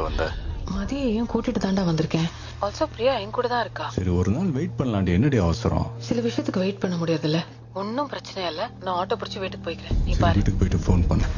வந்த? மதியையும் கூட்டிட்டு தாண்டா வந்திருக்கேன். ஆல்சோ பிரியா என் கூட தான் இருக்கா. சரி, ஒரு நாள் வெயிட் பண்ணலாண்டி. என்னடி அவசரம்? சில விஷயத்துக்கு வெயிட் பண்ண முடியாதுல்ல. ஒன்னும் பிரச்சனை இல்ல. நான் ஆட்டோ பிடிச்சி வீட்டுக்கு போய்க்கிறேன். நீ பாரு. வீட்டுக்கு போயிட்டு ஃபோன் பண்ணு.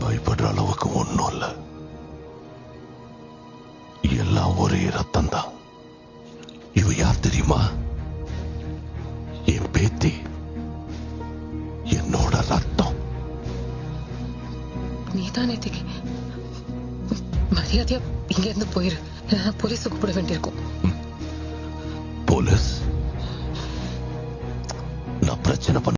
பயப்படுற அளவுக்கு ஒண்ணும் இல்ல. எல்லாம் ஒரே ரத்தம் தான். இவ யார் தெரியுமா? என் பேத்தி, என்னோட ரத்தம். நீதான் நேத்திக்கு மரியாதையா இங்க இருந்து போயிரு. போலீஸ் கூப்பிட வேண்டியிருக்கும். போலீஸ்? நான் பிரச்சனை பண்ண